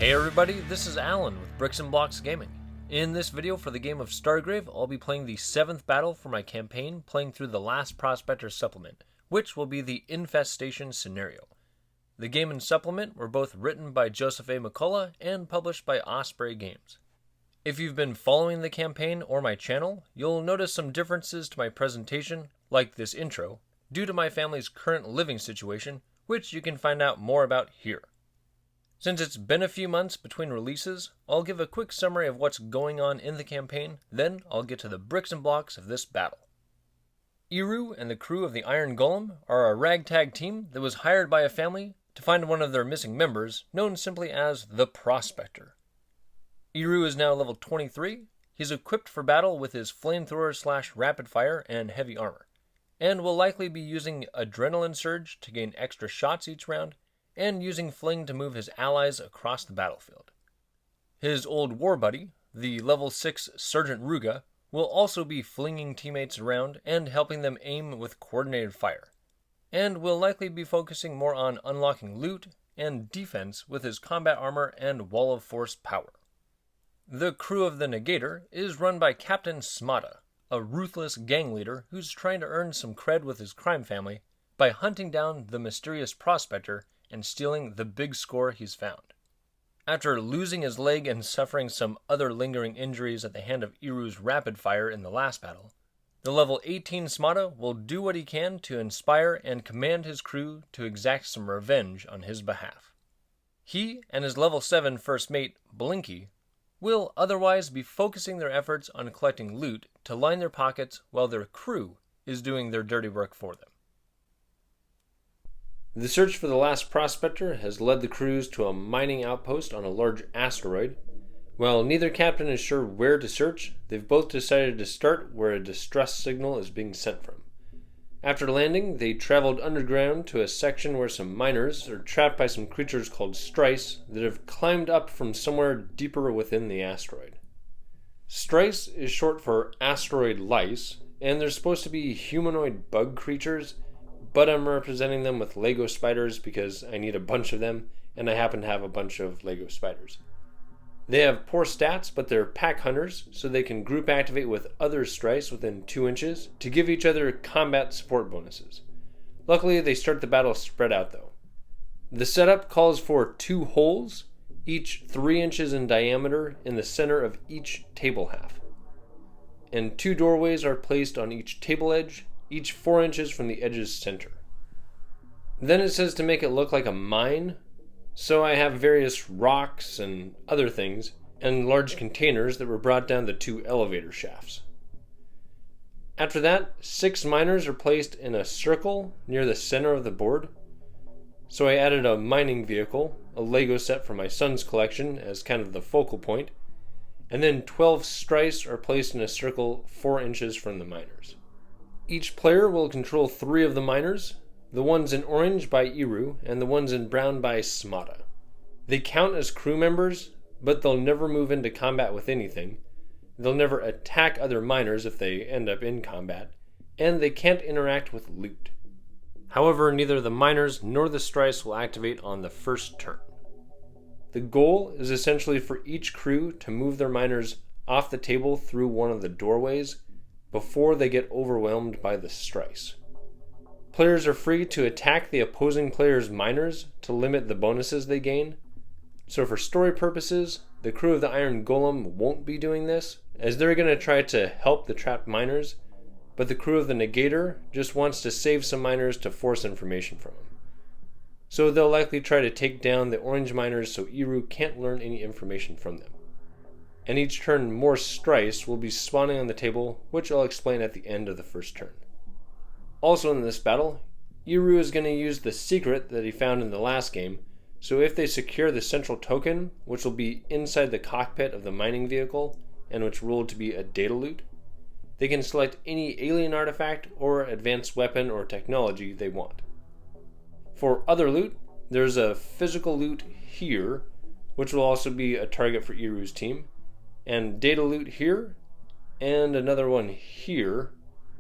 Hey everybody, this is Alan with Bricks and Blocks Gaming. In this video for the game of Stargrave, I'll be playing the 7th battle for my campaign, playing through the Last Prospector supplement, which will be the Infestation scenario. The game and supplement were both written by Joseph A. McCullough and published by Osprey Games. If you've been following the campaign or my channel, you'll notice some differences to my presentation, like this intro, due to my family's current living situation, which you can find out more about here. Since it's been a few months between releases, I'll give a quick summary of what's going on in the campaign, then I'll get to the bricks and blocks of this battle. Errooo and the crew of the Iron Golem are a ragtag team that was hired by a family to find one of their missing members, known simply as the Prospector. Errooo is now level 23, he's equipped for battle with his flamethrower/rapid fire and heavy armor, and will likely be using Adrenaline Surge to gain extra shots each round, and using Fling to move his allies across the battlefield. His old war buddy, the level 6 Sergeant Ruga, will also be flinging teammates around and helping them aim with coordinated fire, and will likely be focusing more on unlocking loot and defense with his combat armor and wall of force power. The crew of the Negator is run by Captain Smada, a ruthless gang leader who's trying to earn some cred with his crime family by hunting down the mysterious Prospector and stealing the big score he's found. After losing his leg and suffering some other lingering injuries at the hand of Erroo's rapid fire in the last battle, the level 18 Smada will do what he can to inspire and command his crew to exact some revenge on his behalf. He and his level 7 first mate, Blinky, will otherwise be focusing their efforts on collecting loot to line their pockets while their crew is doing their dirty work for them. The search for the Last Prospector has led the crews to a mining outpost on a large asteroid. While neither captain is sure where to search, they've both decided to start where a distress signal is being sent from. After landing, they traveled underground to a section where some miners are trapped by some creatures called Strice that have climbed up from somewhere deeper within the asteroid. Strice is short for asteroid lice, and they're supposed to be humanoid bug creatures, but I'm representing them with Lego spiders because I need a bunch of them, and I happen to have a bunch of Lego spiders. They have poor stats, but they're pack hunters, so they can group activate with other Strice within 2 inches to give each other combat support bonuses. Luckily, they start the battle spread out though. The setup calls for 2 holes, each 3 inches in diameter in the center of each table half. And 2 doorways are placed on each table edge, each 4 inches from the edge's center. Then it says to make it look like a mine, so I have various rocks and other things, and large containers that were brought down the 2 elevator shafts. After that, 6 miners are placed in a circle near the center of the board, so I added a mining vehicle, a Lego set from my son's collection as kind of the focal point, and then 12 Strice are placed in a circle 4 inches from the miners. Each player will control 3 of the miners, the ones in orange by Errooo and the ones in brown by Smada. They count as crew members, but they'll never move into combat with anything. They'll never attack other miners if they end up in combat, and they can't interact with loot. However, neither the miners nor the Strice will activate on the first turn. The goal is essentially for each crew to move their miners off the table through one of the doorways before they get overwhelmed by the Strice. Players are free to attack the opposing player's miners to limit the bonuses they gain. So for story purposes, the crew of the Iron Golem won't be doing this, as they're going to try to help the trapped miners, but the crew of the Negator just wants to save some miners to force information from them. So they'll likely try to take down the orange miners so Errooo can't learn any information from them. And each turn more Strice will be spawning on the table, which I'll explain at the end of the first turn. Also in this battle, Errooo is going to use the secret that he found in the last game, so if they secure the central token, which will be inside the cockpit of the mining vehicle, and which ruled to be a data loot, they can select any alien artifact or advanced weapon or technology they want. For other loot, there's a physical loot here, which will also be a target for Errooo's team, and data loot here, and another one here,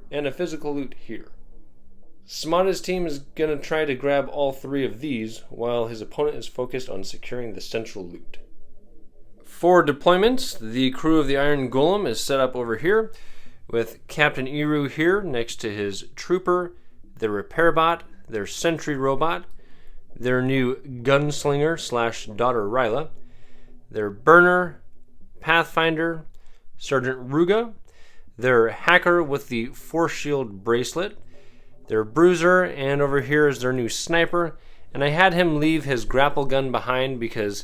and a physical loot here. Smada's team is going to try to grab all 3 of these, while his opponent is focused on securing the central loot. For deployments, the crew of the Iron Golem is set up over here, with Captain Errooo here next to his trooper, their Repairbot, their sentry robot, their new gunslinger slash daughter Ryla, their burner, Pathfinder, Sergeant Ruga, their hacker with the force shield bracelet, their bruiser, and over here is their new sniper. And I had him leave his grapple gun behind because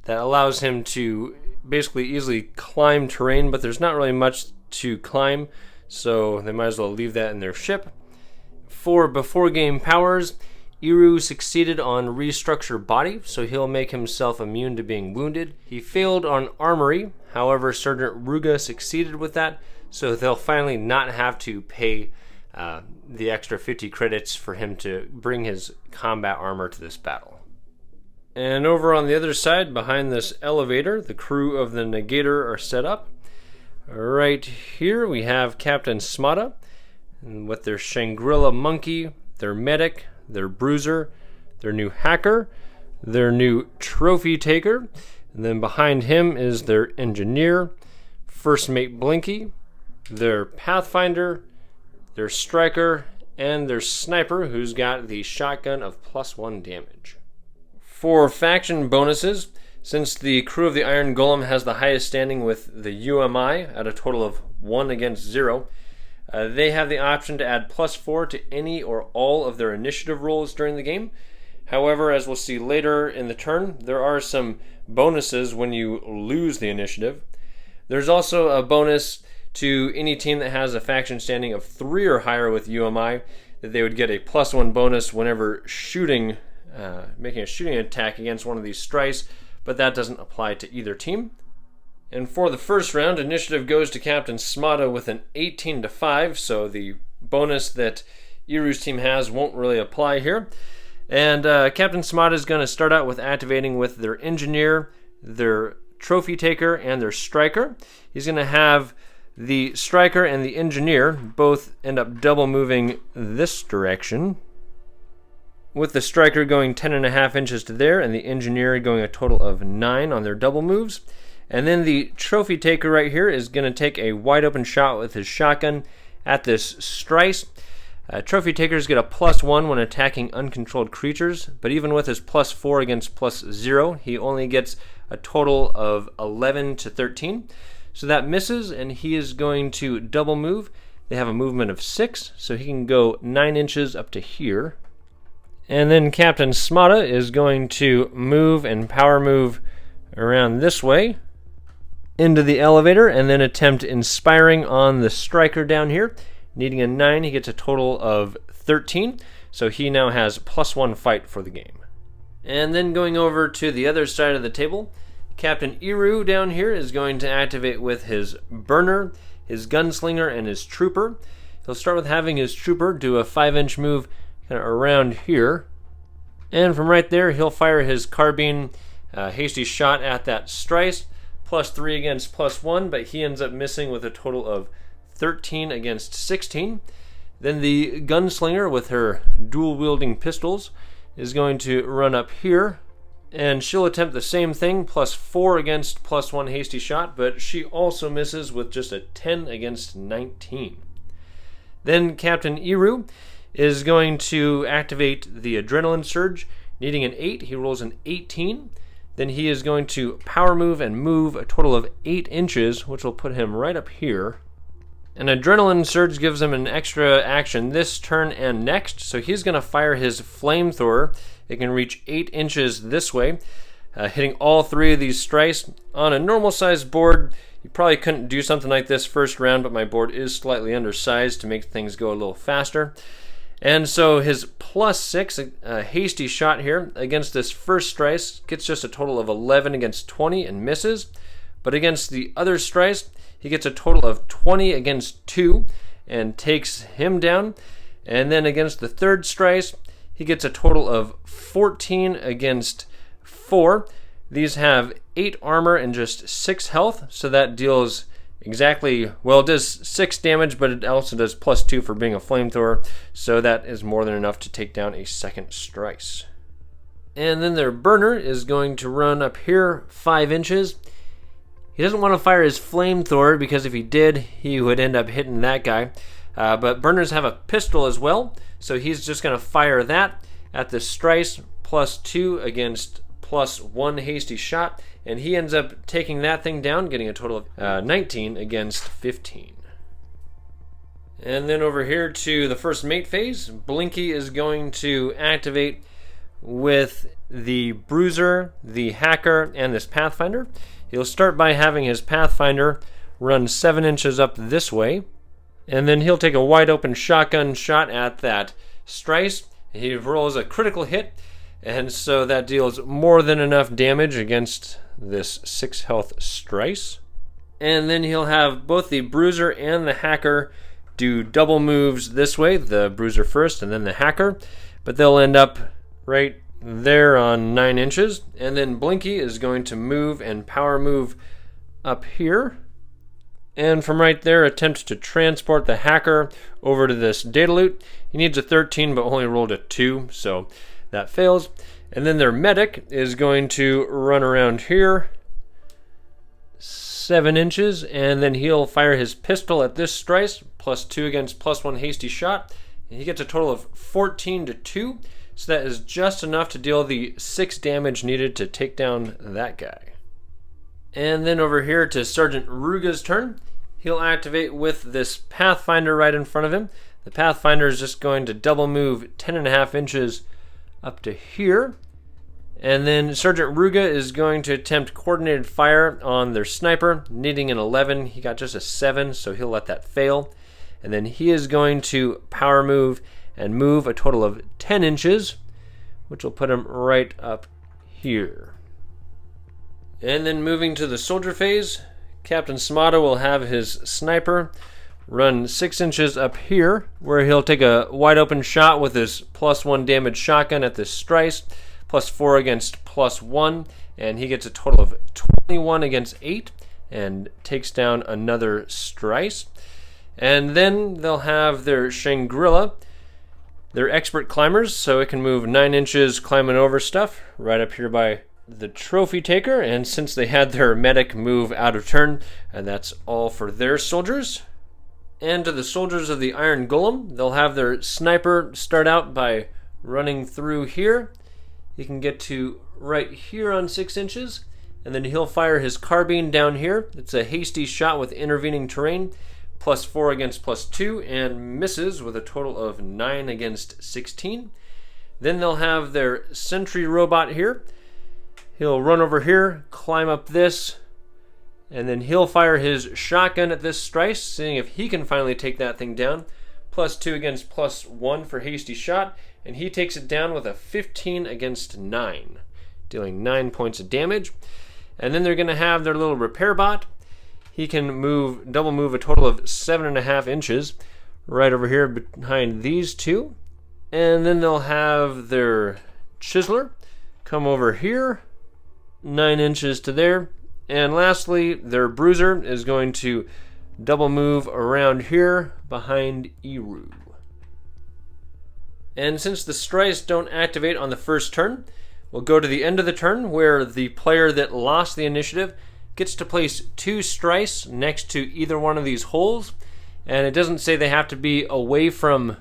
that allows him to basically easily climb terrain, but there's not really much to climb, so they might as well leave that in their ship. For before game powers, Errooo succeeded on Restructure Body, so he'll make himself immune to being wounded. He failed on Armoury, however Sergeant Ruga succeeded with that, so they'll finally not have to pay the extra 50 credits for him to bring his combat armor to this battle. And over on the other side, behind this elevator, the crew of the Negator are set up. Right here we have Captain Smada with their Shangri-La Monkey, their Medic, their Bruiser, their new Hacker, their new Trophy Taker, and then behind him is their Engineer, First Mate Blinky, their Pathfinder, their Striker, and their Sniper, who's got the shotgun of +1 damage. For faction bonuses, since the crew of the Iron Golem has the highest standing with the UMI at a total of 1 against 0, they have the option to add +4 to any or all of their initiative rolls during the game. However, as we'll see later in the turn, there are some bonuses when you lose the initiative. There's also a bonus to any team that has a faction standing of 3 or higher with UMI, that they would get a +1 bonus whenever making a shooting attack against one of these strice, but that doesn't apply to either team. And for the first round, initiative goes to Captain Smada with an 18-5, so the bonus that Erroo's team has won't really apply here. And Captain Smada is going to start out with activating with their Engineer, their Trophy Taker, and their Striker. He's going to have the Striker and the Engineer both end up double moving this direction, with the Striker going 10.5 inches to there, and the Engineer going a total of 9 on their double moves. And then the Trophy Taker right here is going to take a wide open shot with his shotgun at this strice. Trophy Takers get a +1 when attacking uncontrolled creatures, but even with his +4 against +0, he only gets a total of 11 to 13. So that misses, and he is going to double move. They have a movement of 6, so he can go 9 inches up to here. And then Captain Smada is going to move and power move around this way into the elevator, and then attempt inspiring on the Striker down here. Needing a 9, he gets a total of 13, so he now has +1 fight for the game. And then going over to the other side of the table, Captain Errooo down here is going to activate with his Burner, his Gunslinger, and his Trooper. He'll start with having his Trooper do a 5-inch move kind of around here, and from right there he'll fire his Carbine hasty shot at that strice, +3 against +1, but he ends up missing with a total of 13 against 16. Then the Gunslinger with her dual-wielding pistols is going to run up here, and she'll attempt the same thing, +4 against +1 hasty shot, but she also misses with just a 10 against 19. Then Captain Errooo is going to activate the Adrenaline Surge. Needing an 8, he rolls an 18. Then he is going to power move and move a total of 8 inches, which will put him right up here. An Adrenaline Surge gives him an extra action this turn and next, so he's going to fire his Flamethrower. It can reach 8 inches this way, hitting all 3 of these strice. On a normal-sized board, you probably couldn't do something like this first round, but my board is slightly undersized to make things go a little faster. And so his +6 hasty shot here against this first strice gets just a total of 11 against 20 and misses. But against the other strice, he gets a total of 20 against 2 and takes him down. And then against the third strice, he gets a total of 14 against 4. These have 8 armor and just 6 health, so that deals exactly, well, it does 6 damage, but it also does +2 for being a flamethrower, so that is more than enough to take down a second strice. And then their Burner is going to run up here 5 inches. He doesn't want to fire his flamethrower because if he did, he would end up hitting that guy. But burners have a pistol as well, so he's just going to fire that at the Strice, +2 against +1 hasty shot, and he ends up taking that thing down, getting a total of 19 against 15. And then over here to the first mate phase, Blinky is going to activate with the Bruiser, the Hacker, and this Pathfinder. He'll start by having his Pathfinder run 7 inches up this way, and then he'll take a wide open shotgun shot at that Strice. He rolls a critical hit, and so that deals more than enough damage against this 6 health Strice. And then he'll have both the Bruiser and the Hacker do double moves this way, the Bruiser first and then the Hacker, but they'll end up right there on 9 inches. And then Blinky is going to move and power move up here, and from right there attempt to transport the Hacker over to this data loot. He needs a 13 but only rolled a 2, so that fails. And then their Medic is going to run around here 7 inches, and then he'll fire his pistol at this Strice, +2 against +1 hasty shot, and he gets a total of 14 to 2, so that is just enough to deal the 6 damage needed to take down that guy. And then over here to Sergeant Ruga's turn. He'll activate with this Pathfinder right in front of him. The Pathfinder is just going to double move 10.5 inches up to here. And then Sergeant Ruga is going to attempt coordinated fire on their sniper, needing an 11. He got just a 7, so he'll let that fail. And then he is going to power move and move a total of 10 inches, which will put him right up here. And then moving to the soldier phase, Captain Smada will have his sniper run 6 inches up here, where he'll take a wide open shot with his +1 damage shotgun at this Strice, +4 against +1, and he gets a total of 21 against 8 and takes down another Strice. And then they'll have their Shangri-La. They're expert climbers, so it can move 9 inches climbing over stuff right up here by the trophy taker. And since they had their Medic move out of turn, and that's all for their soldiers. And to the soldiers of the Iron Golem, they'll have their sniper start out by running through here. He can get to right here on 6 inches, and then he'll fire his carbine down here. It's a hasty shot with intervening terrain, +4 against +2, and misses with a total of 9 against 16. Then they'll have their sentry robot here. He'll run over here, climb up this, and then he'll fire his shotgun at this Strice, seeing if he can finally take that thing down. +2 against +1 for hasty shot, and he takes it down with a 15 against 9, dealing 9 points of damage. And then they're going to have their little Repairbot. He can double move a total of 7.5 inches right over here behind these two. And then they'll have their Chiseler come over here 9 inches to there. And lastly, their Bruiser is going to double move around here behind Errooo. And since the Strice don't activate on the first turn, we'll go to the end of the turn where the player that lost the initiative gets to place 2 Strice next to either one of these holes. And it doesn't say they have to be away from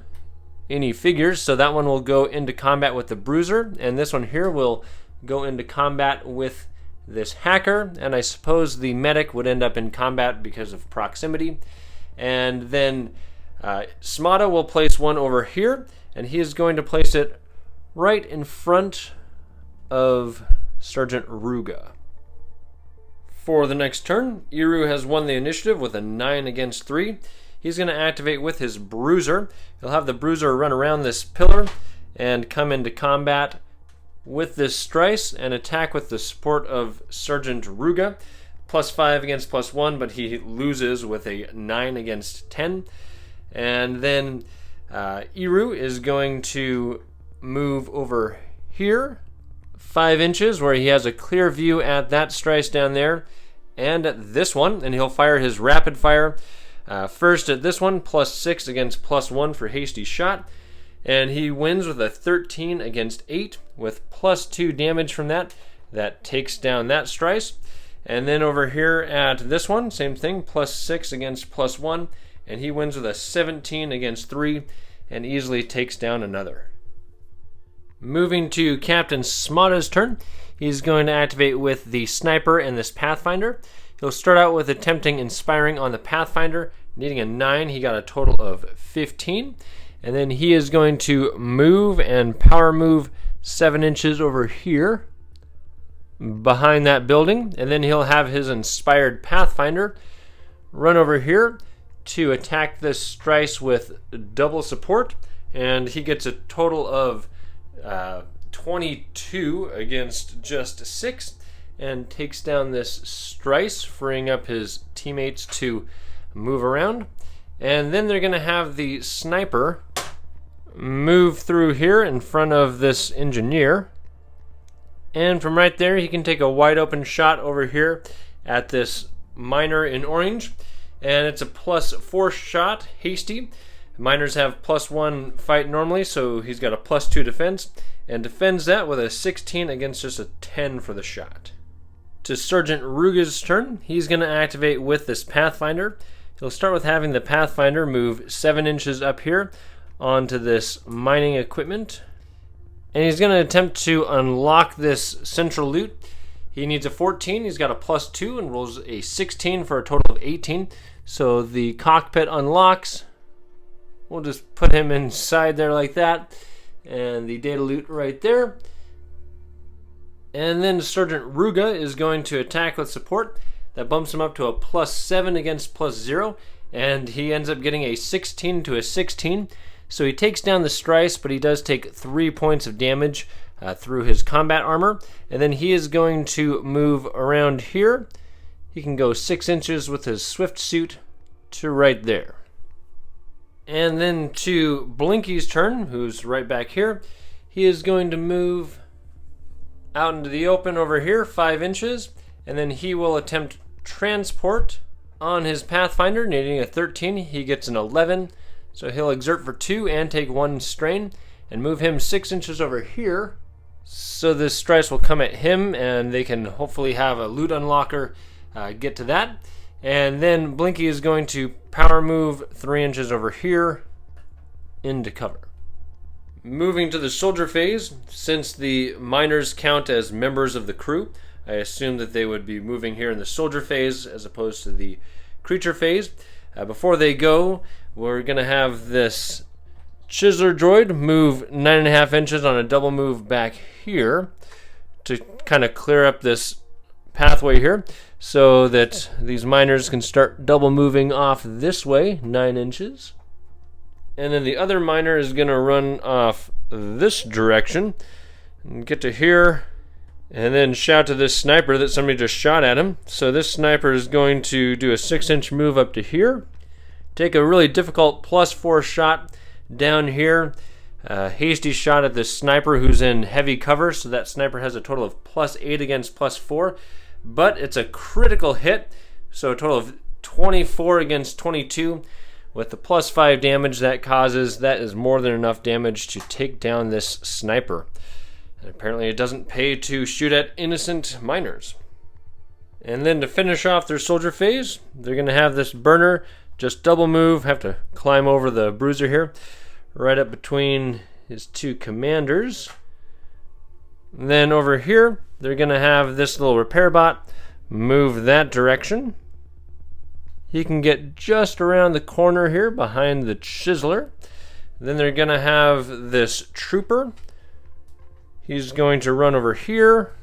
any figures, so that one will go into combat with the Bruiser, and this one here will go into combat with this Hacker, and I suppose the Medic would end up in combat because of proximity. And then Smada will place one over here, and he is going to place it right in front of Sergeant Ruga. For the next turn, Errooo has won the initiative with a 9 against 3. He's going to activate with his Bruiser. He'll have the Bruiser run around this pillar and come into combat with this Strice and attack with the support of Sergeant Ruga. +5 against +1, but he loses with a 9 against 10. And then Errooo is going to move over here 5 inches where he has a clear view at that Strice down there and at this one, and he'll fire his rapid fire first at this one, +6 against +1 for hasty shot, and he wins with a 13 against 8 with +2 damage from that. That takes down that Strice. And then over here at this one, same thing, +6 against +1, and he wins with a 17 against 3 and easily takes down another. Moving to Captain Smada's turn, he's going to activate with the Sniper and this Pathfinder. He'll start out with attempting Inspiring on the Pathfinder, needing a 9. He got a total of 15. And then he is going to move and power move 7 inches over here behind that building. And then he'll have his Inspired Pathfinder run over here to attack this Strice with double support. And he gets a total of 22 against just 6 and takes down this Strice, freeing up his teammates to move around. And then they're going to have the Sniper move through here in front of this Engineer. And from right there, he can take a wide open shot over here at this Miner in orange. And it's a +4 shot, hasty. Miners have +1 fight normally, so he's got a +2 defense. And defends that with a 16 against just a 10 for the shot. To Sergeant Ruga's turn, he's going to activate with this Pathfinder. He'll start with having the Pathfinder move 7 inches up here onto this mining equipment. And he's going to attempt to unlock this central loot. He needs a 14, he's got a +2 and rolls a 16 for a total of 18. So the cockpit unlocks. We'll just put him inside there like that. And the data loot right there. And then Sergeant Ruga is going to attack with support. That bumps him up to a +7 against +0. And he ends up getting a 16 to a 16. So he takes down the Strice, but he does take 3 points of damage through his combat armor. And then he is going to move around here. He can go 6 inches with his Swift suit to right there. And then to Blinky's turn, who's right back here. He is going to move out into the open over here, 5 inches. And then he will attempt transport on his Pathfinder, needing a 13. He gets an 11. So he'll exert for 2 and take 1 strain. And move him 6 inches over here. So this Strice will come at him, and they can hopefully have a loot unlocker get to that. And then Blinky is going to power move 3 inches over here into cover. Moving to the soldier phase, since the miners count as members of the crew, I assume that they would be moving here in the soldier phase as opposed to the creature phase. Before they go, we're going to have this Chiseler droid move 9.5 inches on a double move back here to kind of clear up this pathway here so that these miners can start double moving off this way, 9 inches. And then the other miner is going to run off this direction and get to here and then shout to this sniper that somebody just shot at him. So this sniper is going to do a 6-inch move up to here, take a really difficult +4 shot down here. Hasty shot at this sniper who's in heavy cover, so that sniper has a total of +8 against +4, but it's a critical hit, so a total of 24 against 22. With the +5 damage that causes, that is more than enough damage to take down this sniper. And apparently it doesn't pay to shoot at innocent miners. And then to finish off their soldier phase, they're going to have this burner just double move, have to climb over the bruiser here, right up between his 2 commanders. And then over here, they're going to have this little Repairbot move that direction. He can get just around the corner here behind the Chiseler. Then they're going to have this Trooper. He's going to run over here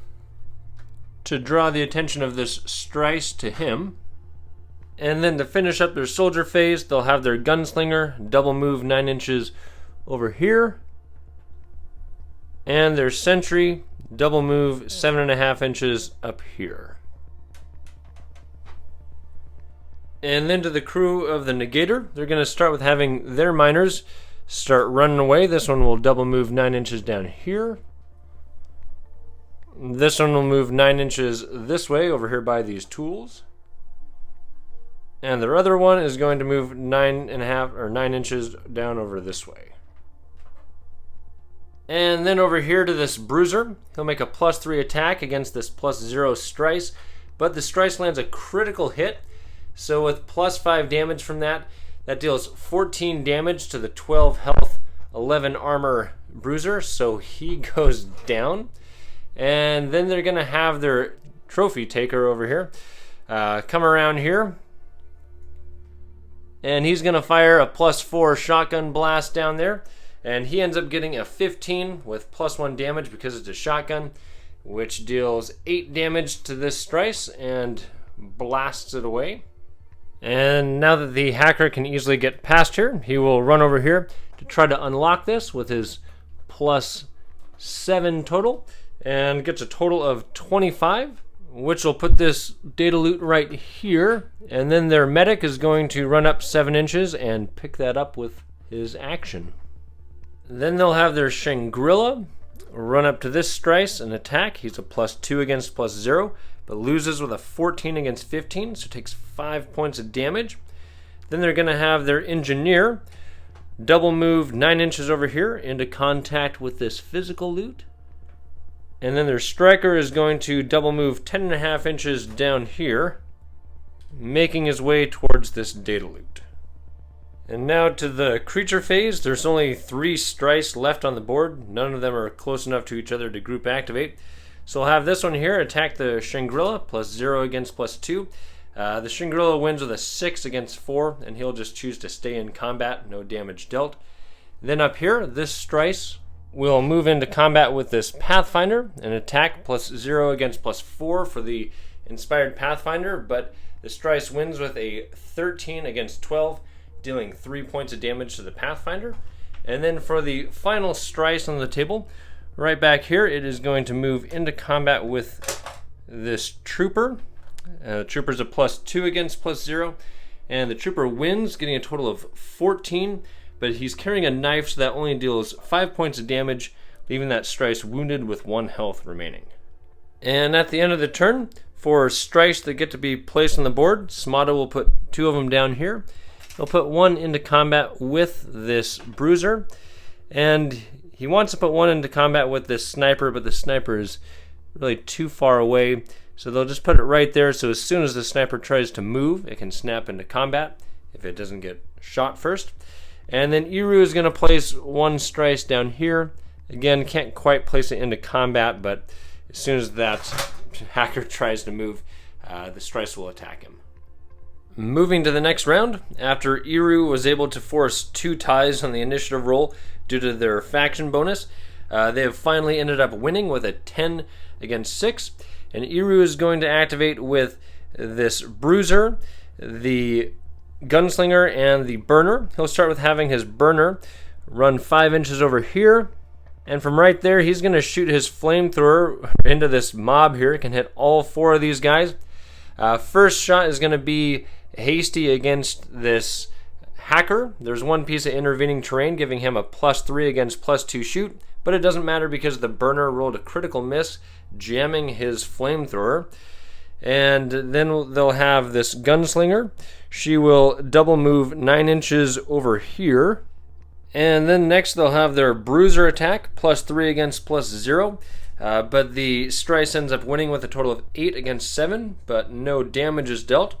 to draw the attention of this Strice to him. And then to finish up their soldier phase, they'll have their Gunslinger double move 9 inches over here. And their Sentry double move 7.5 inches up here. And then to the crew of the Negator, they're going to start with having their miners start running away. This one will double move 9 inches down here. This one will move 9 inches this way over here by these tools. And the other one is going to move 9.5 or 9 inches down over this way. And then over here to this Bruiser, he'll make a +3 attack against this +0 Strice but the Strice lands a critical hit. So with plus 5 damage from that, that deals 14 damage to the 12 health, 11 armor bruiser, so he goes down. And then they're going to have their trophy taker over here come around here. And he's going to fire a plus 4 shotgun blast down there. And he ends up getting a 15 with plus 1 damage because it's a shotgun, which deals 8 damage to this Strice and blasts it away. And now that the hacker can easily get past here, he will run over here to try to unlock this with his plus 7 total, and gets a total of 25, which will put this data loot right here. And then their medic is going to run up 7 inches and pick that up with his action. Then they'll have their Shangri-La run up to this Strice and attack. He's a plus 2 against plus 0, but loses with a 14 against 15, so takes 5 points of damage. Then they're going to have their Engineer double move 9 inches over here into contact with this physical loot. And then their Striker is going to double move 10.5 inches down here, making his way towards this data loot. And now to the creature phase. There's only 3 Strice left on the board. None of them are close enough to each other to group activate. So I'll have this one here attack the Shangri-La, plus 0 against plus 2. The Shangri-La wins with a 6 against 4, and he'll just choose to stay in combat, no damage dealt. Then up here, this Strice will move into combat with this Pathfinder and attack plus 0 against plus 4 for the Inspired Pathfinder, but the Strice wins with a 13 against 12, dealing 3 points of damage to the Pathfinder. And then for the final Strice on the table, right back here, it is going to move into combat with this Trooper. Trooper's a plus 2 against plus 0, and the Trooper wins, getting a total of 14, but he's carrying a knife, so that only deals 5 points of damage, leaving that Strice wounded with 1 health remaining. And at the end of the turn, for Strice that get to be placed on the board, Smada will put 2 of them down here. He'll put 1 into combat with this Bruiser, and he wants to put 1 into combat with this Sniper, but the Sniper is really too far away, so they'll just put it right there, so as soon as the Sniper tries to move, it can snap into combat if it doesn't get shot first. And then Errooo is going to place 1 Strice down here. Again, can't quite place it into combat, but as soon as that hacker tries to move, the Strice will attack him. Moving to the next round, after Errooo was able to force 2 ties on the initiative roll due to their faction bonus, they have finally ended up winning with a 10 against 6. And Errooo is going to activate with this Bruiser, the Gunslinger, and the Burner. He'll start with having his Burner run 5 inches over here. And from right there, he's going to shoot his Flamethrower into this mob here. It can hit all 4 of these guys. First shot is going to be hasty against this hacker. There's 1 piece of intervening terrain giving him a plus 3 against plus 2 shoot, but it doesn't matter because the Burner rolled a critical miss, jamming his Flamethrower. And then they'll have this Gunslinger. She will double move 9 inches over here. And then next they'll have their Bruiser attack, plus 3 against plus 0. But the Strice ends up winning with a total of 8 against 7, but no damage is dealt.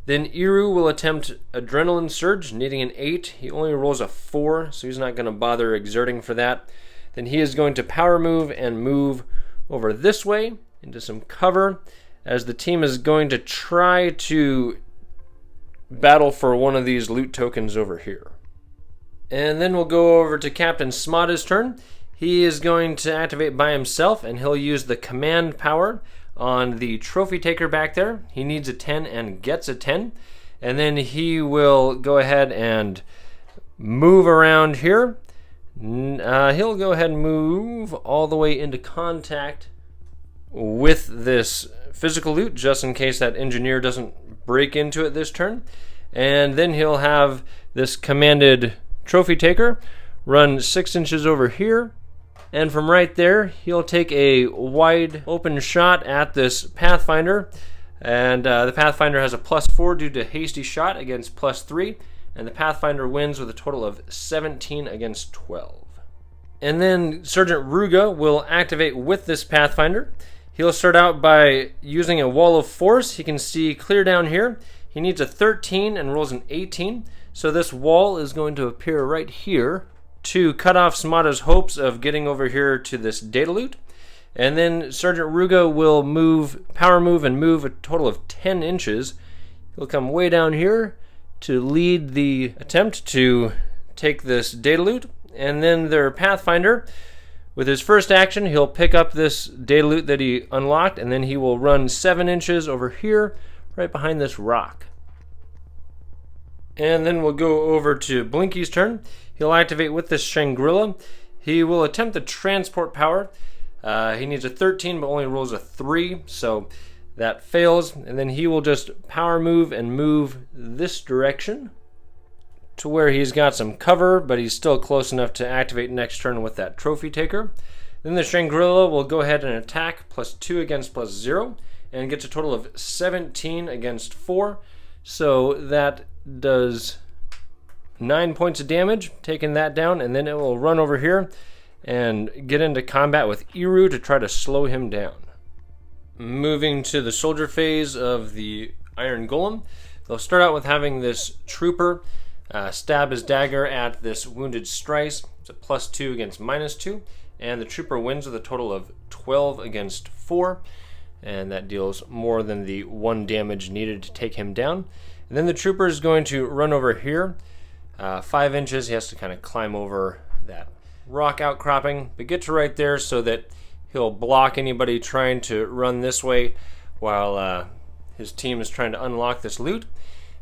Then Errooo will attempt Adrenaline Surge, needing an 8. He only rolls a 4, so he's not going to bother exerting for that. Then he is going to power move and move over this way into some cover, as the team is going to try to battle for one of these loot tokens over here. And then we'll go over to Captain Smada's turn. He is going to activate by himself, and he'll use the command power on the trophy taker back there. He needs a 10 and gets a 10. And then he will go ahead and move around here. He'll go ahead and move all the way into contact with this physical loot, just in case that Engineer doesn't break into it this turn. And then he'll have this commanded trophy taker run 6 inches over here. And from right there, he'll take a wide open shot at this Pathfinder. And the Pathfinder has a plus 4 due to hasty shot against plus 3. And the Pathfinder wins with a total of 17 against 12. And then Sergeant Ruga will activate with this Pathfinder. He'll start out by using a wall of force. He can see clear down here. He needs a 13 and rolls an 18. So this wall is going to appear right here to cut off Smada's hopes of getting over here to this data loot. And then Sergeant Ruga will power move and move a total of 10 inches. He'll come way down here to lead the attempt to take this data loot. And then their Pathfinder, with his first action, he'll pick up this data loot that he unlocked, and then he will run 7 inches over here, right behind this rock. And then we'll go over to Blinky's turn. He'll activate with this Shangri-La. He will attempt the transport power. He needs a 13, but only rolls a 3, so that fails. And then he will just power move and move this direction to where he's got some cover, but he's still close enough to activate next turn with that trophy taker. Then the Shangri-La will go ahead and attack +2 against +0 and gets a total of 17 against 4. So that does 9 points of damage, taking that down, and then it will run over here and get into combat with Errooo to try to slow him down. Moving to the soldier phase of the Iron Golem, they'll start out with having this trooper stab his dagger at this wounded Strice. It's a +2 against -2, and the trooper wins with a total of 12 against 4, and that deals more than the 1 damage needed to take him down. And then the trooper is going to run over here 5 inches. He has to kind of climb over that rock outcropping, but get to right there so that he'll block anybody trying to run this way while his team is trying to unlock this loot.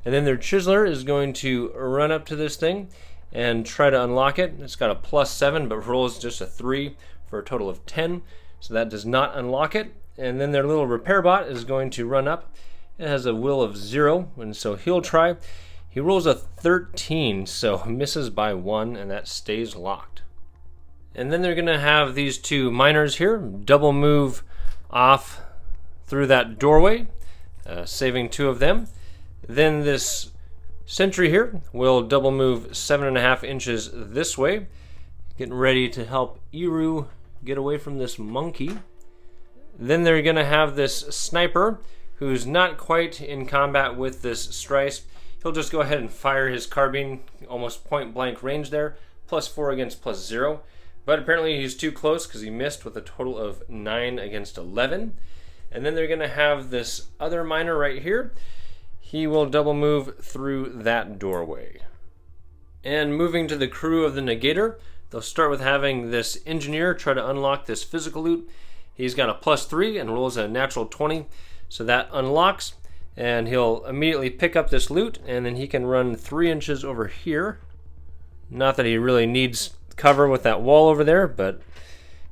And then their Chiseler is going to run up to this thing and try to unlock it. It's got a +7, but rolls just a 3 for a total of 10, so that does not unlock it. And then their little Repairbot is going to run up. It has a will of 0, and so he'll try. He rolls a 13, so misses by 1, and that stays locked. And then they're going to have these 2 miners here double move off through that doorway, saving 2 of them. Then this sentry here will double move 7.5 inches this way, getting ready to help Errooo get away from this monkey. Then they're going to have this sniper who's not quite in combat with this Strice. He'll just go ahead and fire his carbine, almost point blank range there, +4 against +0. But apparently he's too close because he missed with a total of 9 against 11. And then they're going to have this other miner right here. He will double move through that doorway. And moving to the crew of the Negator, they'll start with having this engineer try to unlock this physical loot. He's got a +3 and rolls a natural 20, so that unlocks, and he'll immediately pick up this loot, and then he can run 3 inches over here. Not that he really needs cover with that wall over there, but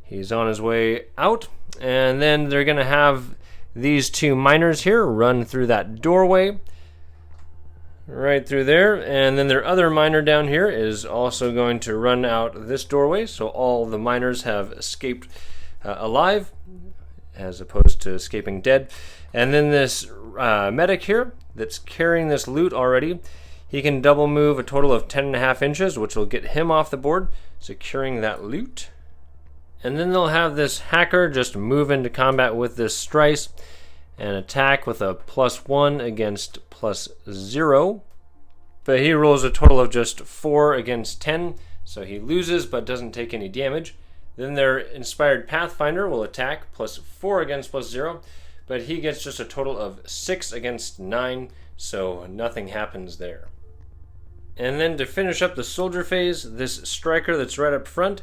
he's on his way out. And then they're going to have these 2 miners here run through that doorway right through there, and then their other miner down here is also going to run out this doorway, so all the miners have escaped alive as opposed to escaping dead. And then this medic here that's carrying this loot already, he can double move a total of 10.5 inches, which will get him off the board, securing that loot. And then they'll have this hacker just move into combat with this Strice and attack with a +1 against +0. But he rolls a total of just 4 against 10, so he loses but doesn't take any damage. Then their Inspired Pathfinder will attack +4 against +0, but he gets just a total of 6 against 9, so nothing happens there. And then to finish up the soldier phase, this striker that's right up front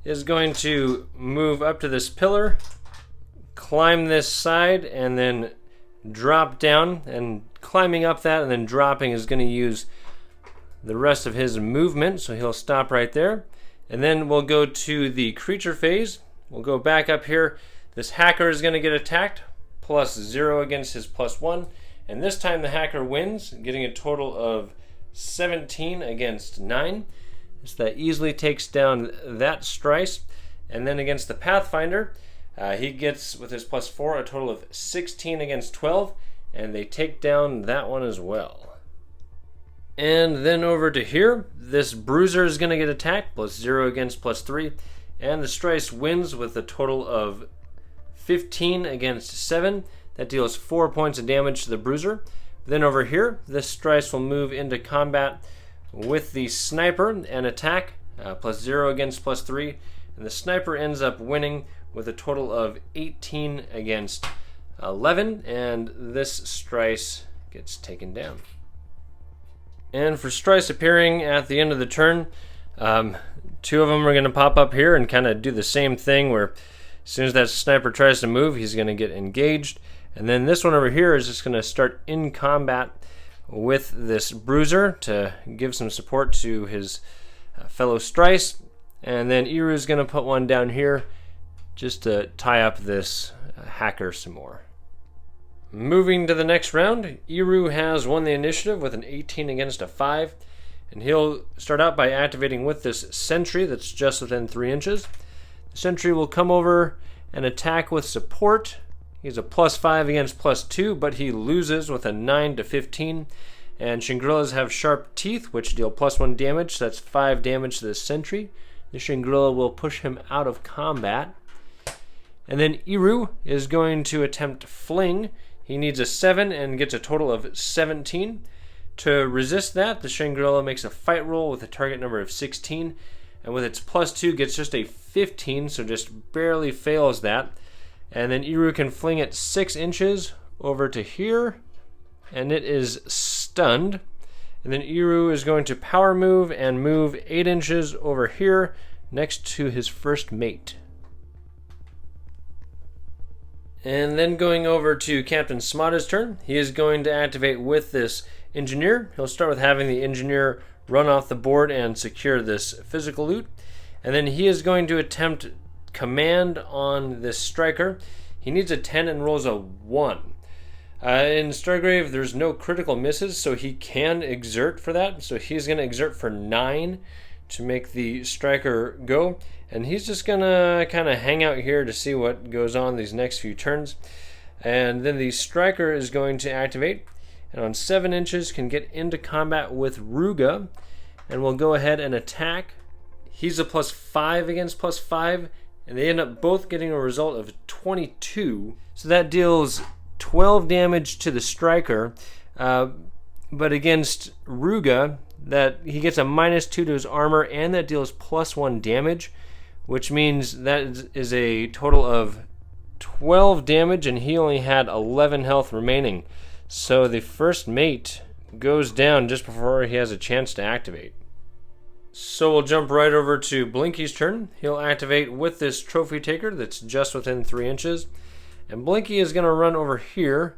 is going to move up to this pillar, climb this side, and then drop down. And climbing up that and then dropping is going to use the rest of his movement, so he'll stop right there. And then we'll go to the creature phase. We'll go back up here. This hacker is going to get attacked, +0 against his +1. And this time the hacker wins, getting a total of 17 against 9. So that easily takes down that Strice. And then against the Pathfinder, he gets, with his +4, a total of 16 against 12. And they take down that one as well. And then over to here, this Bruiser is going to get attacked, +0 against +3. And the Strice wins with a total of 15 against 7. That deals 4 points of damage to the bruiser. Then over here, this Strice will move into combat with the sniper and attack, +0 against +3. And the sniper ends up winning with a total of 18 against 11. And this Strice gets taken down. And for Strice appearing at the end of the turn, 2 of them are going to pop up here and kind of do the same thing where as soon as that sniper tries to move, he's going to get engaged. And then this one over here is just going to start in combat with this bruiser to give some support to his fellow Strice. And then Errooo is going to put one down here just to tie up this hacker some more. Moving to the next round, Errooo has won the initiative with an 18 against a 5. And he'll start out by activating with this sentry that's just within 3 inches. The sentry will come over and attack with support. He's a +5 against +2, but he loses with a 9 to 15. And Shangrillas have sharp teeth, which deal +1 damage, so that's 5 damage to the sentry. The Shangrilla will push him out of combat. And then Errooo is going to attempt Fling. He needs a 7 and gets a total of 17. To resist that, the Shangrilla makes a fight roll with a target number of 16. And with its +2 gets just a 15, so just barely fails that. And then Errooo can fling it 6 inches over to here, and it is stunned. And then Errooo is going to power move and move 8 inches over here next to his first mate. And then going over to Captain Smada's turn, he is going to activate with this engineer. He'll start with having the engineer run off the board and secure this physical loot. And then he is going to attempt command on this striker. He needs a 10 and rolls a 1. In Stargrave, there's no critical misses, so he can exert for that. So he's going to exert for 9 to make the striker go. And he's just going to kind of hang out here to see what goes on these next few turns. And then the striker is going to activate. And on 7 inches can get into combat with Ruga. And we'll go ahead and attack. He's a +5 against +5. And they end up both getting a result of 22. So that deals 12 damage to the striker. But against Ruga, that he gets a -2 to his armor, and that deals +1 damage, which means that is a total of 12 damage, and he only had 11 health remaining. So the first mate goes down just before he has a chance to activate. So we'll jump right over to Blinky's turn. He'll activate with this trophy taker that's just within 3 inches. And Blinky is going to run over here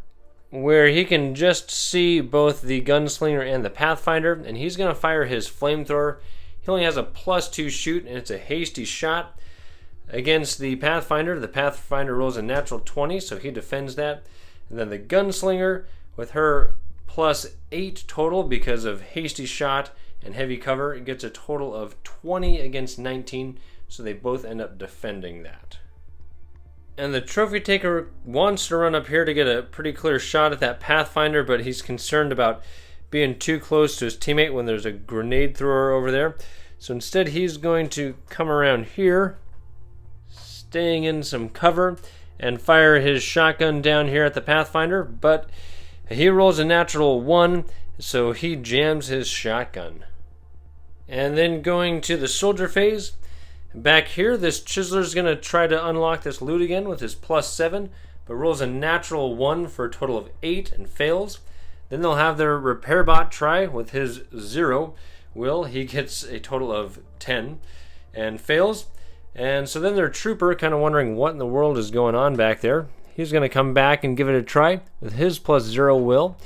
where he can just see both the gunslinger and the pathfinder, and he's going to fire his flamethrower. He only has a +2 shoot, and it's a hasty shot against the pathfinder. The pathfinder rolls a natural 20, so he defends that. And then the gunslinger, with her +8 total because of hasty shot and heavy cover, it gets a total of 20 against 19, so they both end up defending that. And the trophy taker wants to run up here to get a pretty clear shot at that pathfinder, but he's concerned about being too close to his teammate when there's a grenade thrower over there. So instead he's going to come around here, staying in some cover, and fire his shotgun down here at the pathfinder, but he rolls a natural 1, so he jams his shotgun. And then going to the soldier phase, back here, this chiseler is going to try to unlock this loot again with his +7, but rolls a natural 1 for a total of 8 and fails. Then they'll have their Repairbot try with his 0 will. He gets a total of 10 and fails. And so then their trooper, kind of wondering what in the world is going on back there, he's going to come back and give it a try with his +0 will,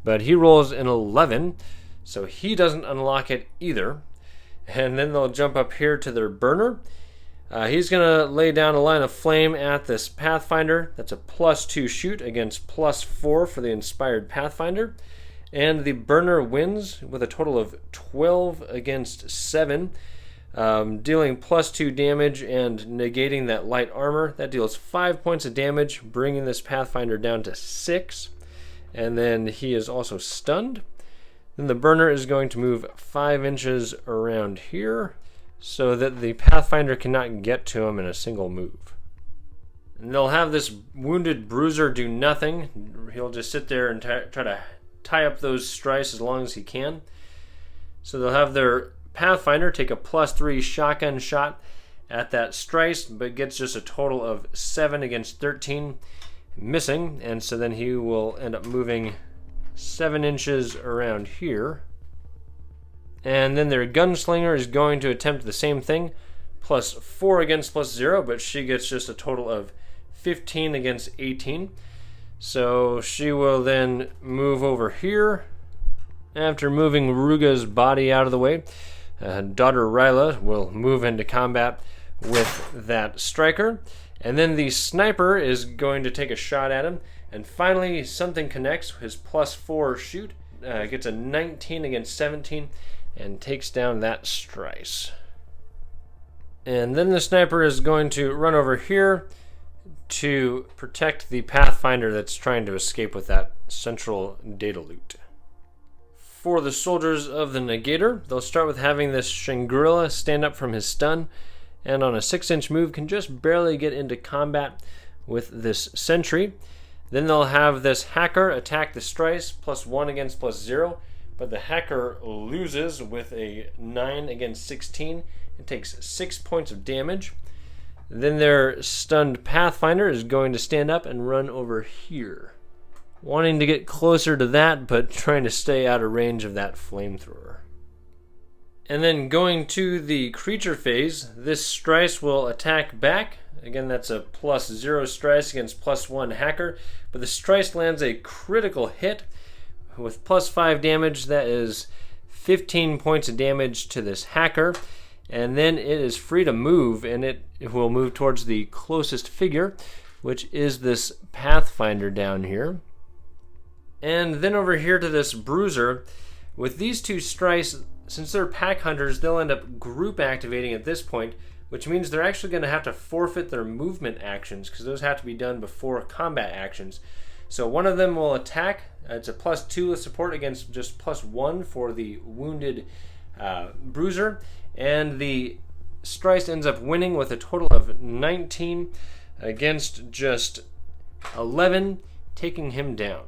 but he rolls an 11, so he doesn't unlock it either. And then they'll jump up here to their burner. He's going to lay down a line of flame at this pathfinder. That's a +2 shoot against +4 for the inspired pathfinder. And the burner wins with a total of 12 against 7, dealing +2 damage and negating that light armor. That deals 5 points of damage, bringing this pathfinder down to 6. And then he is also stunned. Then the burner is going to move 5 inches around here so that the pathfinder cannot get to him in a single move. And they'll have this wounded bruiser do nothing. He'll just sit there and try to tie up those strice as long as he can. So they'll have their Pathfinder take a +3 shotgun shot at that strice, but gets just a total of 7 against 13, missing. And so then he will end up moving 7 inches around here. And then their Gunslinger is going to attempt the same thing, +4 against +0, but she gets just a total of 15 against 18. So she will then move over here. After moving Ruga's body out of the way, daughter Ryla will move into combat with that striker. And then the sniper is going to take a shot at him. And finally, something connects. His +4 shoot gets a 19 against 17 and takes down that strice. And then the sniper is going to run over here to protect the Pathfinder that's trying to escape with that central data loot. For the soldiers of the Negator, they'll start with having this Shangri-La stand up from his stun, and on a 6-inch move can just barely get into combat with this sentry. Then they'll have this Hacker attack the strice, +1 against +0, but the Hacker loses with a 9 against 16 and takes 6 points of damage. Then their stunned Pathfinder is going to stand up and run over here, wanting to get closer to that, but trying to stay out of range of that flamethrower. And then going to the creature phase, this strice will attack back. Again, that's a +0 strice against +1 Hacker, but the strice lands a critical hit with +5 damage. That is 15 points of damage to this Hacker. And then it is free to move, and it will move towards the closest figure, which is this Pathfinder down here. And then over here to this Bruiser. With these two strice, since they're pack hunters, they'll end up group activating at this point, which means they're actually going to have to forfeit their movement actions, because those have to be done before combat actions. So one of them will attack. It's a +2 support against just +1 for the wounded Bruiser. And the strice ends up winning with a total of 19 against just 11, taking him down.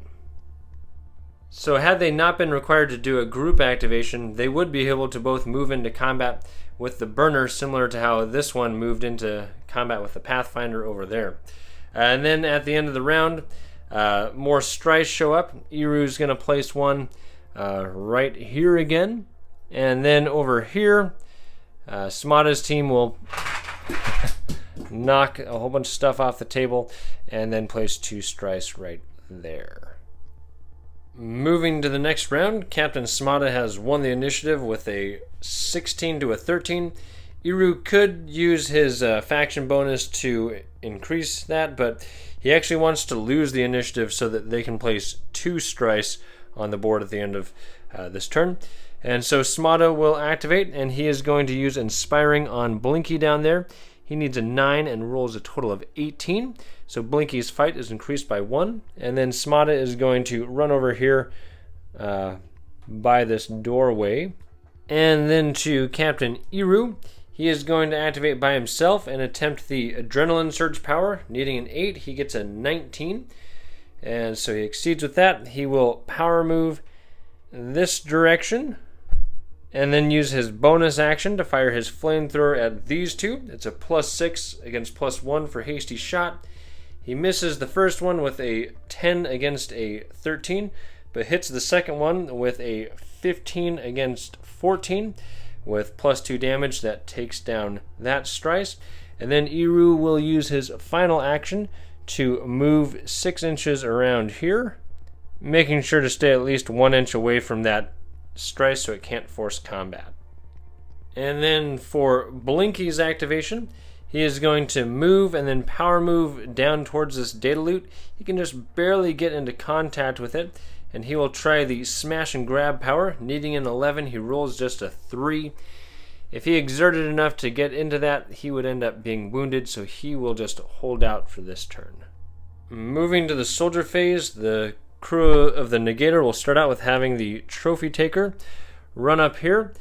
So had they not been required to do a group activation, they would be able to both move into combat with the Burner, similar to how this one moved into combat with the Pathfinder over there. And then at the end of the round, more strice show up. Errooo's going to place one right here again. And then over here, Smada's team will knock a whole bunch of stuff off the table and then place 2 strice right there. Moving to the next round, Captain Smada has won the initiative with a 16 to a 13. Errooo could use his faction bonus to increase that, but he actually wants to lose the initiative so that they can place 2 strice on the board at the end of this turn. And so Smada will activate, and he is going to use Inspiring on Blinky down there. He needs a 9 and rolls a total of 18. So Blinky's fight is increased by 1. And then Smada is going to run over here by this doorway. And then to Captain Errooo, he is going to activate by himself and attempt the Adrenaline Surge power. Needing an 8, he gets a 19. And so he exceeds with that. He will power move this direction, and then use his bonus action to fire his flamethrower at these two. It's a +6 against +1 for hasty shot. He misses the first one with a 10 against a 13, but hits the second one with a 15 against 14 with +2 damage. That takes down that strice. And then Errooo will use his final action to move 6 inches around here, making sure to stay at least 1 inch away from that strice so it can't force combat. And then for Blinky's activation, he is going to move and then power move down towards this data loot. He can just barely get into contact with it, and he will try the smash and grab power. Needing an 11, he rolls just a 3. If he exerted enough to get into that, he would end up being wounded, so he will just hold out for this turn. Moving to the soldier phase, the crew of the Negator will start out with having the Trophy Taker run up here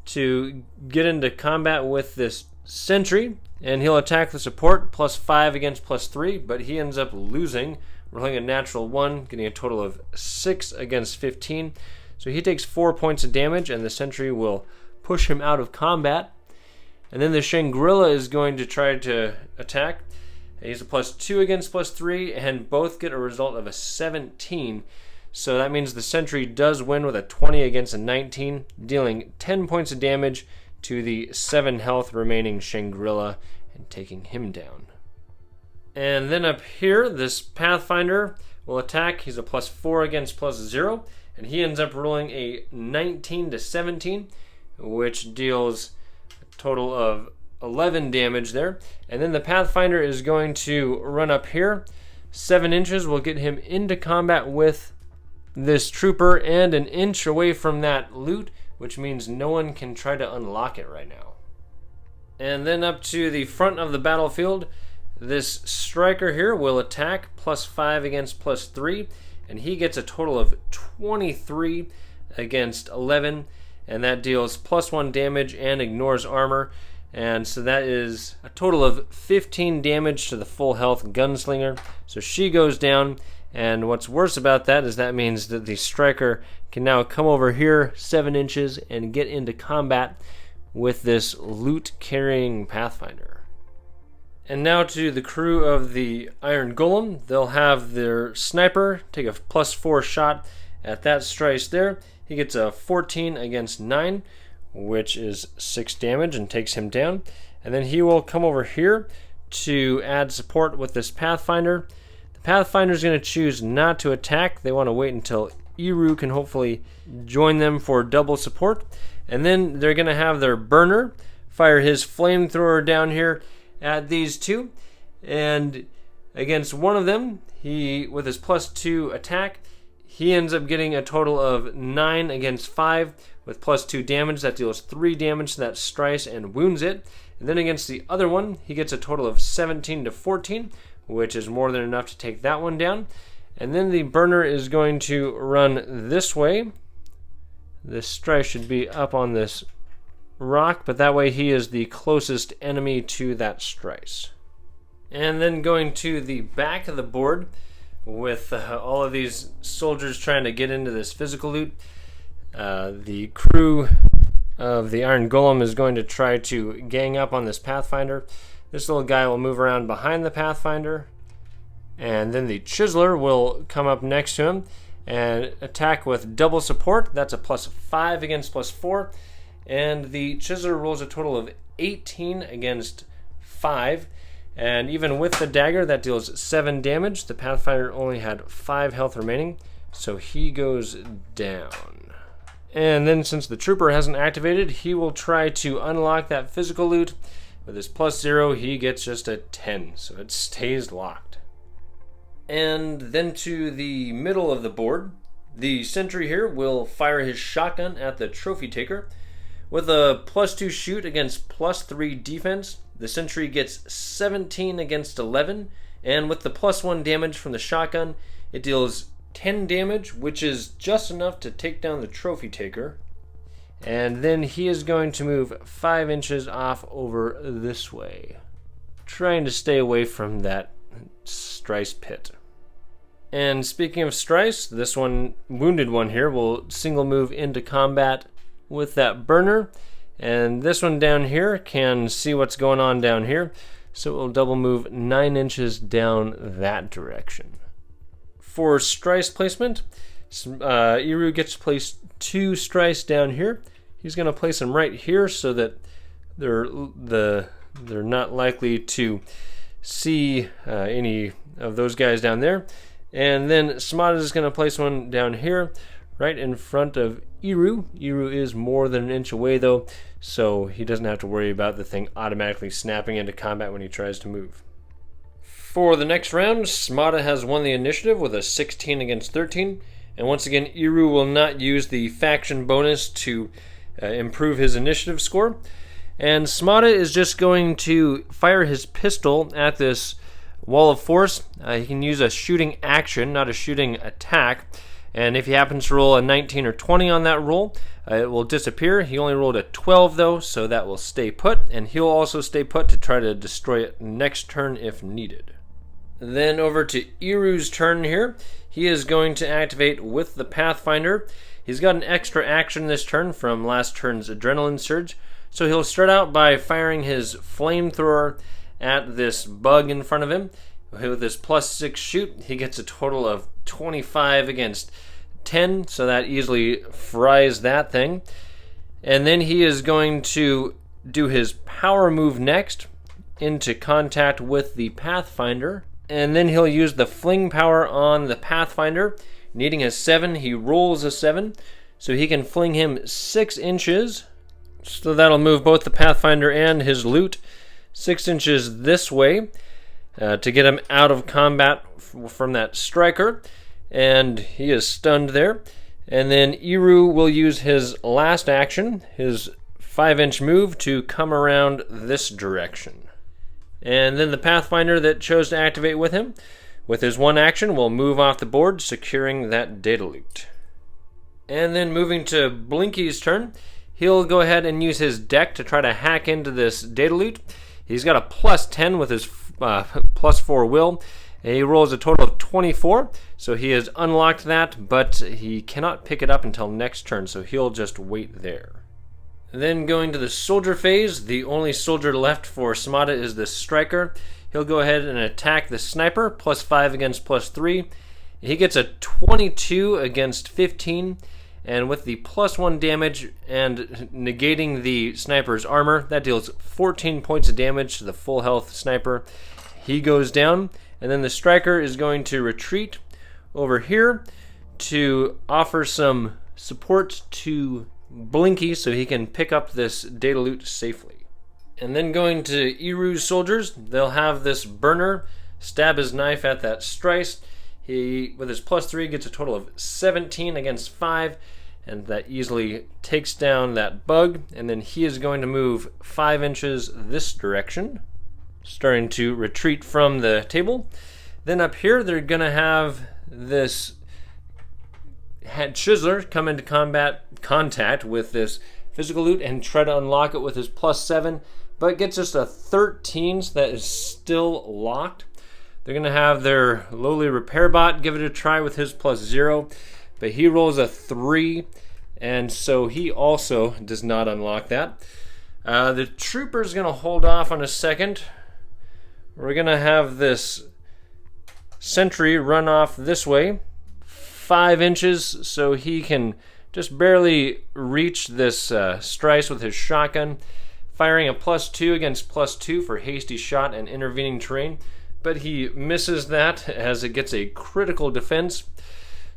to get into combat with this Sentry, and he'll attack the support, +5 against +3, but he ends up losing, rolling a natural 1, getting a total of 6 against 15. So he takes 4 points of damage, and the Sentry will push him out of combat. And then the Shangri-La is going to try to attack. He's a +2 against +3, and both get a result of a 17. So that means the Sentry does win with a 20 against a 19, dealing 10 points of damage to the 7 health remaining Shangri-La and taking him down. And then up here, this Pathfinder will attack. He's a +4 against +0, and he ends up rolling a 19 to 17, which deals a total of 11 damage there. And then the Pathfinder is going to run up here. 7 inches will get him into combat with this trooper and an inch away from that loot, which means no one can try to unlock it right now. And then up to the front of the battlefield, this striker here will attack, +5 against +3, and he gets a total of 23 against 11, and that deals +1 damage and ignores armor. And so that is a total of 15 damage to the full health gunslinger. So she goes down, and what's worse about that is that means that the striker can now come over here 7 inches and get into combat with this loot-carrying Pathfinder. And now to the crew of the Iron Golem. They'll have their sniper take a +4 shot at that Strice there. He gets a 14 against 9, which is 6 damage and takes him down. And then he will come over here to add support with this Pathfinder. The Pathfinder is going to choose not to attack. They want to wait until Errooo can hopefully join them for double support. And then they're going to have their burner fire his flamethrower down here at these two. And against one of them, he, with his +2 attack, he ends up getting a total of 9 against 5 with +2 damage. That deals 3 damage to that Strice and wounds it. And then against the other one, he gets a total of 17 to 14, which is more than enough to take that one down. And then the burner is going to run this way. This Strice should be up on this rock, but that way he is the closest enemy to that Strice. And then going to the back of the board with all of these soldiers trying to get into this physical loot. The crew of the Iron Golem is going to try to gang up on this Pathfinder. This little guy will move around behind the Pathfinder, and then the Chiseler will come up next to him and attack with double support. That's a +5 against +4, and the Chiseler rolls a total of 18 against 5. And even with the dagger, that deals 7 damage. The Pathfinder only had 5 health remaining, so he goes down. And then since the Trooper hasn't activated, he will try to unlock that physical loot. With his +0, he gets just a 10, so it stays locked. And then to the middle of the board, the Sentry here will fire his shotgun at the Trophy Taker. With a +2 shoot against +3 defense, the Sentry gets 17 against 11, and with the +1 damage from the shotgun, it deals 10 damage, which is just enough to take down the Trophy Taker. And then he is going to move 5 inches off over this way, trying to stay away from that Strice pit. And speaking of Strice, this one, wounded one here, will single move into combat with that burner. And this one down here can see what's going on down here, so it will double move 9 inches down that direction. For Strice placement, Errooo gets to place 2 Strice down here. He's going to place them right here so that they're not likely to see any of those guys down there. And then Smada is going to place one down here, right in front of Errooo. Errooo is more than an inch away though, so he doesn't have to worry about the thing automatically snapping into combat when he tries to move. For the next round, Smada has won the initiative with a 16 against 13, and once again Errooo will not use the faction bonus to improve his initiative score. And Smada is just going to fire his pistol at this wall of force. He can use a shooting action, not a shooting attack. And if he happens to roll a 19 or 20 on that roll, it will disappear. He only rolled a 12 though, so that will stay put, and he'll also stay put to try to destroy it next turn if needed. Then over to Errooo's turn here. He is going to activate with the Pathfinder. He's got an extra action this turn from last turn's Adrenaline Surge, so he'll start out by firing his flamethrower at this bug in front of him. With his +6 shoot, he gets a total of 25 against 10, so that easily fries that thing. And then he is going to do his power move next into contact with the Pathfinder. And then he'll use the Fling power on the Pathfinder. Needing a 7, he rolls a 7, so he can fling him 6 inches. So that'll move both the Pathfinder and his loot 6 inches this way. To get him out of combat from that striker, and he is stunned there. And then Errooo will use his last action, his 5-inch move, to come around this direction. And then the Pathfinder that chose to activate with him, with his 1 action, will move off the board, securing that data loot. And then moving to Blinky's turn, he'll go ahead and use his deck to try to hack into this data loot. He's got a +10 with his +4 will. And he rolls a total of 24, so he has unlocked that, but he cannot pick it up until next turn, so he'll just wait there. Then going to the soldier phase, the only soldier left for Samada is the striker. He'll go ahead and attack the sniper, +5 against +3. He gets a 22 against 15, and with the +1 damage and negating the sniper's armor, that deals 14 points of damage to the full health sniper. He goes down, and then the striker is going to retreat over here to offer some support to Blinky so he can pick up this data loot safely. And then going to Errooo's soldiers, they'll have this burner stab his knife at that strice. He, with his +3, gets a total of 17 against 5, and that easily takes down that bug. And then he is going to move 5 inches this direction, starting to retreat from the table. Then up here, they're going to have this Chiseler come into contact with this physical loot and try to unlock it with his +7, but gets just a 13, so that is still locked. They're going to have their lowly Repairbot give it a try with his +0, but he rolls a 3, and so he also does not unlock that. The Trooper's going to hold off on a second. We're going to have this Sentry run off this way, 5 inches, so he can just barely reach this strice with his shotgun, firing a +2 against +2 for hasty shot and intervening terrain, but he misses that as it gets a critical defense.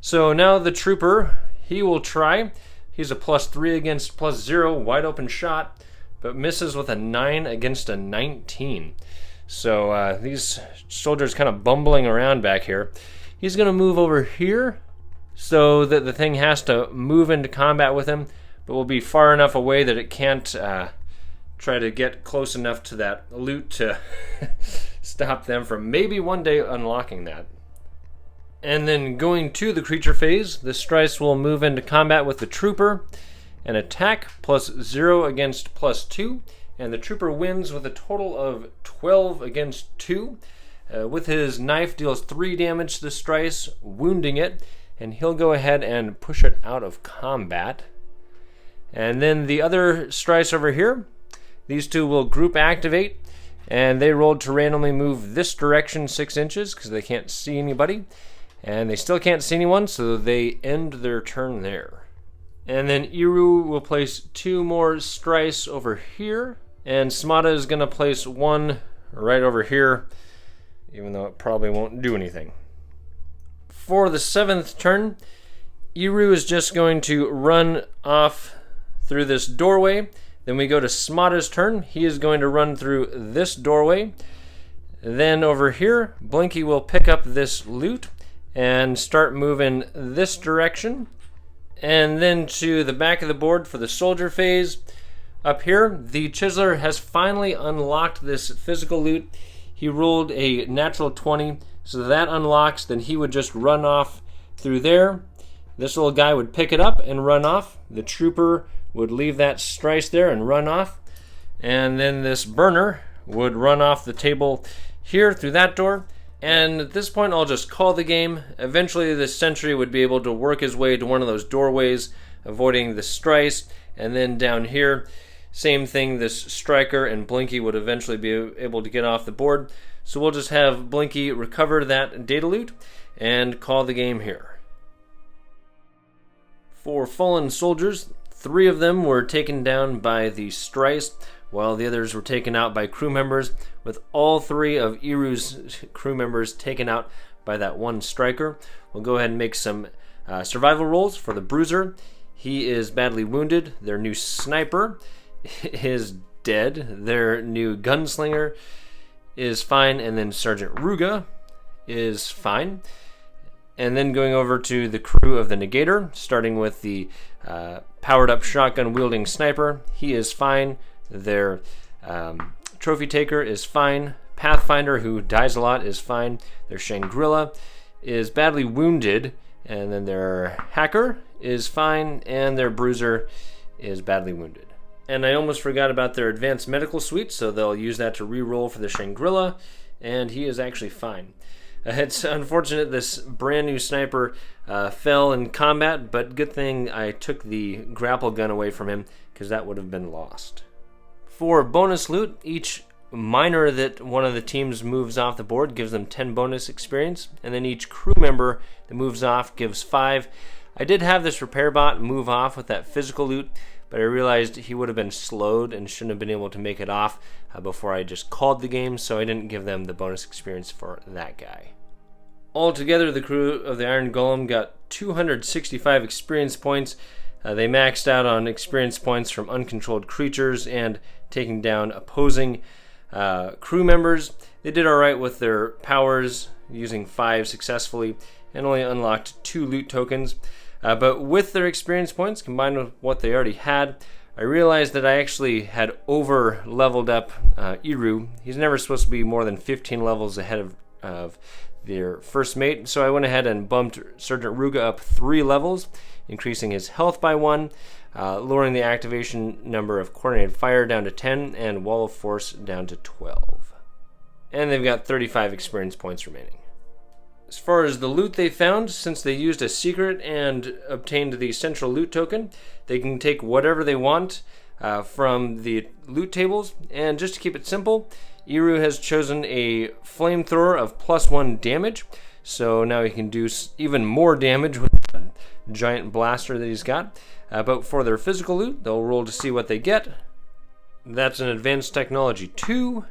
So now the Trooper, he will try. He's a +3 against +0, wide open shot, but misses with a 9 against a 19. So these soldiers kind of bumbling around back here. He's going to move over here so that the thing has to move into combat with him, but will be far enough away that it can't try to get close enough to that loot to stop them from maybe one day unlocking that. And then going to the creature phase, the Strice will move into combat with the Trooper and attack +0 against +2. And the Trooper wins with a total of 12 against 2. With his knife, deals 3 damage to the Strice, wounding it, and he'll go ahead and push it out of combat. And then the other Strice over here, these two will group activate, and they rolled to randomly move this direction 6 inches because they can't see anybody, and they still can't see anyone, so they end their turn there. And then Errooo will place 2 more Strice over here, and Samada is going to place 1 right over here, even though it probably won't do anything. For the 7th turn, Errooo is just going to run off through this doorway. Then we go to Samada's turn. He is going to run through this doorway. Then over here, Blinky will pick up this loot and start moving this direction. And then to the back of the board for the soldier phase. Up here, the Chiseler has finally unlocked this physical loot. He rolled a natural 20, so that unlocks. Then he would just run off through there This little guy would pick it up and run off. The trooper would leave that strice there and run off. And then this burner would run off the table here through that door. And at this point, I'll just call the game. Eventually, the sentry would be able to work his way to one of those doorways, avoiding the strice. And then down here, same thing, this striker and Blinky would eventually be able to get off the board. So we'll just have Blinky recover that data loot and call the game here. For fallen soldiers, 3 of them were taken down by the strice, while the others were taken out by crew members, with all 3 of Erroo's crew members taken out by that one striker. We'll go ahead and make some survival rolls for the bruiser. He is badly wounded. Their new sniper is dead. Their new gunslinger is fine, and then Sergeant Ruga is fine. And then going over to the crew of the Negator, starting with the powered up shotgun wielding sniper. He is fine. Their trophy taker is fine. Pathfinder, who dies a lot, is fine. Their Shangri-La is badly wounded. And then their hacker is fine. And their bruiser is badly wounded. And I almost forgot about their advanced medical suite, so they'll use that to re-roll for the Shangri-La. And he is actually fine. It's unfortunate this brand new sniper fell in combat, but good thing I took the grapple gun away from him, because that would have been lost. For bonus loot, each miner that one of the teams moves off the board gives them 10 bonus experience, and then each crew member that moves off gives 5. I did have this Repairbot move off with that physical loot, but I realized he would have been slowed and shouldn't have been able to make it off before I just called the game, so I didn't give them the bonus experience for that guy. Altogether, the crew of the Iron Golem got 265 experience points. They maxed out on experience points from uncontrolled creatures and taking down opposing crew members. They did alright with their powers, using 5 successfully, and only unlocked 2 loot tokens. But with their experience points, combined with what they already had, I realized that I actually had over-leveled up Errooo. He's never supposed to be more than 15 levels ahead of their first mate, so I went ahead and bumped Sergeant Ruga up 3 levels, increasing his health by 1, lowering the activation number of coordinated fire down to 10, and wall of force down to 12. And they've got 35 experience points remaining. As far as the loot they found, since they used a secret and obtained the central loot token, they can take whatever they want from the loot tables. And just to keep it simple, Errooo has chosen a flamethrower of +1 damage, so now he can do even more damage with that giant blaster that he's got. But for their physical loot, they'll roll to see what they get. That's an advanced technology 2.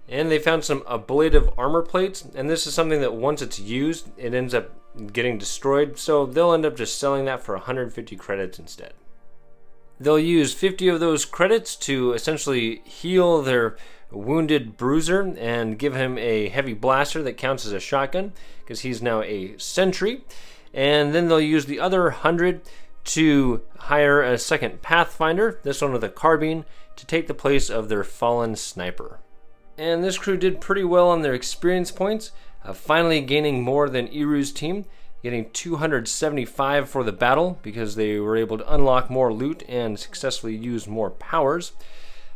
And they found some ablative armor plates, and this is something that once it's used, it ends up getting destroyed, so they'll end up just selling that for 150 credits instead. They'll use 50 of those credits to essentially heal their wounded bruiser and give him a heavy blaster that counts as a shotgun, because he's now a sentry. And then they'll use the other 100 to hire a second Pathfinder, this one with a carbine, to take the place of their fallen sniper. And this crew did pretty well on their experience points, finally gaining more than Erroo's team, getting 275 for the battle because they were able to unlock more loot and successfully use more powers.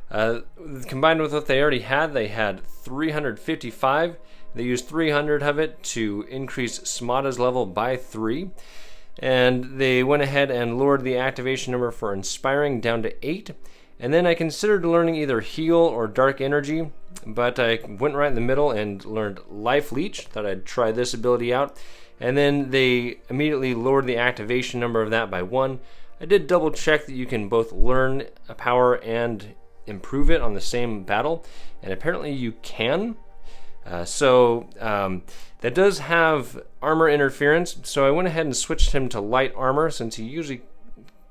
Combined with what they already had, they had 355. They used 300 of it to increase Smada's level by 3. And they went ahead and lowered the activation number for Inspiring down to 8. And then I considered learning either Heal or Dark Energy, but I went right in the middle and learned Life Leech. Thought I'd try this ability out. And then they immediately lowered the activation number of that by 1. I did double check that you can both learn a power and improve it on the same battle, and apparently you can. That does have armor interference, so I went ahead and switched him to light armor since he usually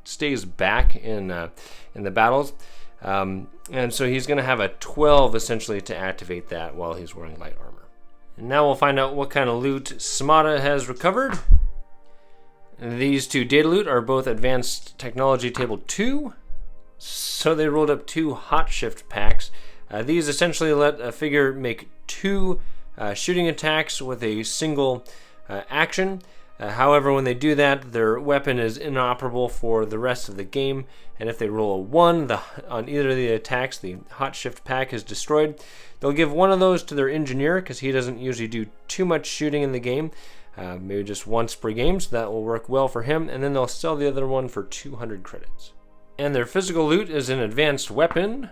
stays back in the battles. And so he's going to have a 12 essentially to activate that while he's wearing light armor. And now we'll find out what kind of loot Smada has recovered. And these 2 data loot are both advanced technology table 2. So they rolled up 2 hot shift packs. These essentially let a figure make 2 shooting attacks with a single action. However, when they do that, their weapon is inoperable for the rest of the game, and if they roll a 1 on either of the attacks, the Hot Shift pack is destroyed. They'll give one of those to their engineer, because he doesn't usually do too much shooting in the game, maybe just once per game, so that will work well for him, and then they'll sell the other one for 200 credits. And their physical loot is an advanced weapon,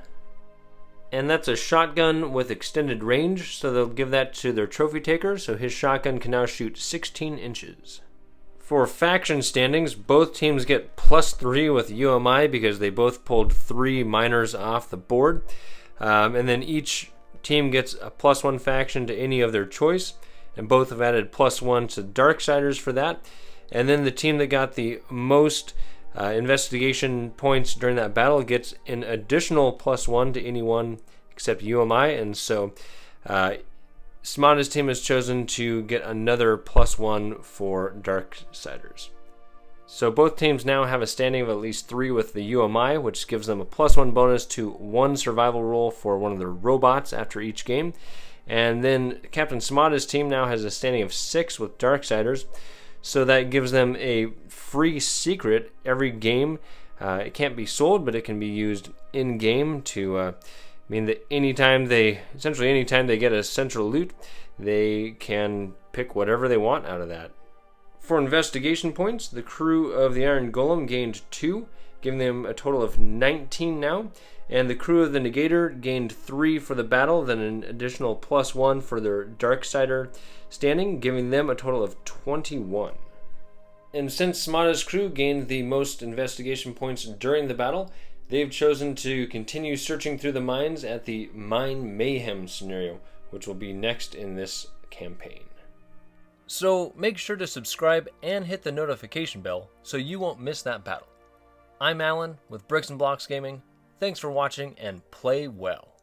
and that's a shotgun with extended range, so they'll give that to their trophy taker, so his shotgun can now shoot 16 inches. For faction standings, both teams get +3 with UMI because they both pulled 3 miners off the board, and then each team gets a +1 faction to any of their choice, and both have added +1 to Darksiders for that. And then the team that got the most investigation points during that battle gets an additional +1 to anyone except UMI, and so Smada's team has chosen to get another +1 for Darksiders. So both teams now have a standing of at least 3 with the UMI, which gives them a +1 bonus to 1 survival roll for one of their robots after each game. And then Captain Smada's team now has a standing of 6 with Darksiders, so that gives them a free secret every game. It can't be sold, but it can be used in-game to mean that anytime they get a central loot, they can pick whatever they want out of that. For investigation points, the crew of the Iron Golem gained 2, giving them a total of 19 now, and the crew of the Negator gained 3 for the battle, then an additional +1 for their Darksider standing, giving them a total of 21. And since Smada's crew gained the most investigation points during the battle, they've chosen to continue searching through the mines at the Mine Mayhem scenario, which will be next in this campaign. So make sure to subscribe and hit the notification bell so you won't miss that battle. I'm Alan with Bricks and Blocks Gaming. Thanks for watching and play well.